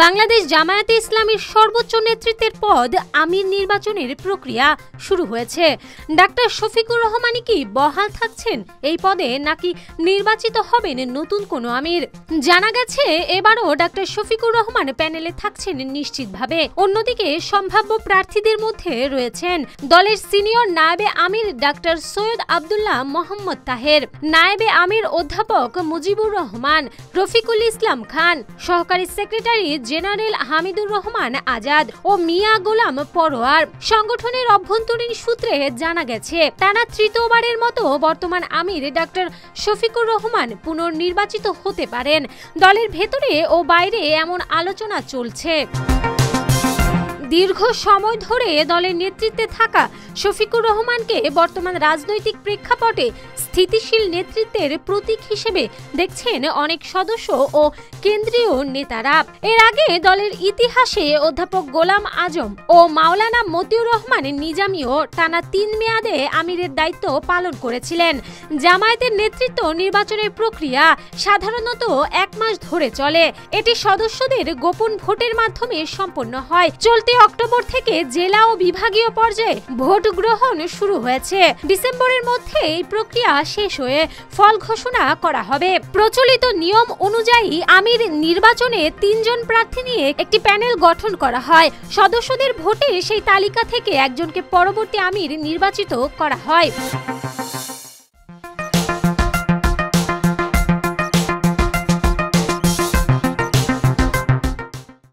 বাংলাদেশ জামায়াতে ইসলামীর সর্বোচ্চ নেতৃত্বের পদ আমির নির্বাচনের প্রক্রিয়া শুরু হয়েছে। ডাক্তার শফিকুর রহমানই কি বহাল থাকছেন এই পদে, নাকি নির্বাচিত হবেন নতুন কোনো আমির? জানা গেছে এবারও ডাক্তার শফিকুর রহমান প্যানেলে থাকছেন নিশ্চিতভাবে। অন্যদিকে সম্ভাব্য প্রার্থীদের মধ্যে রয়েছেন দলের সিনিয়র নায়েবে আমির ডাক্তার সৈয়দ আব্দুল্লাহ মোহাম্মদ তাহের, নায়েবে আমির অধ্যাপক মুজিবুর রহমান, রফিকুল ইসলাম খান, সহকারী সেক্রেটারি জেনারেল হামিদুর রহমান আজাদ ও মিয়া গোলাম পরোয়ার। সংগঠনের অভ্যন্তরীণ সূত্রে জানা গেছে টানা তৃতীয়বারের মতো বর্তমান আমির ডাক্তার শফিকুর রহমান পুনর্নির্বাচিত হতে পারেন। দলের ভেতরে ও বাইরে এমন আলোচনা চলছে। দীর্ঘ সময় ধরে দলের নেতৃত্বে থাকা শফিকুর রহমানকে বর্তমান রাজনৈতিক প্রেক্ষাপটে স্থিতিশীল নেতৃত্বের প্রতীক হিসেবে দেখছেন অনেক সদস্য ও কেন্দ্রীয় নেতারা। এর আগে দলের ইতিহাসে অধ্যাপক গোলাম আজম ও মাওলানা মতিউর রহমান নিজামীও টানা ৩ মেয়াদে আমিরের দায়িত্ব পালন করেছিলেন। জামায়াতের নেতৃত্ব নির্বাচনের প্রক্রিয়া সাধারণত ১ মাস ধরে চলে। এটি সদস্যদের গোপন ভোটের মাধ্যমে সম্পন্ন হয়। চলতি অক্টোবর থেকে জেলা ও বিভাগীয় পর্যায়ে ভোট গ্রহণ শুরু হয়েছে। ডিসেম্বরের মধ্যে এই প্রক্রিয়া শেষ হয়ে ফল ঘোষণা করা হবে। প্রচলিত নিয়ম অনুযায়ী আমির নির্বাচনে ৩ জন প্রার্থী নিয়ে একটি প্যানেল গঠন করা হয়। সদস্যদের ভোটে সেই তালিকা থেকে একজনকে পরবর্তী আমির নির্বাচিত করা হয়।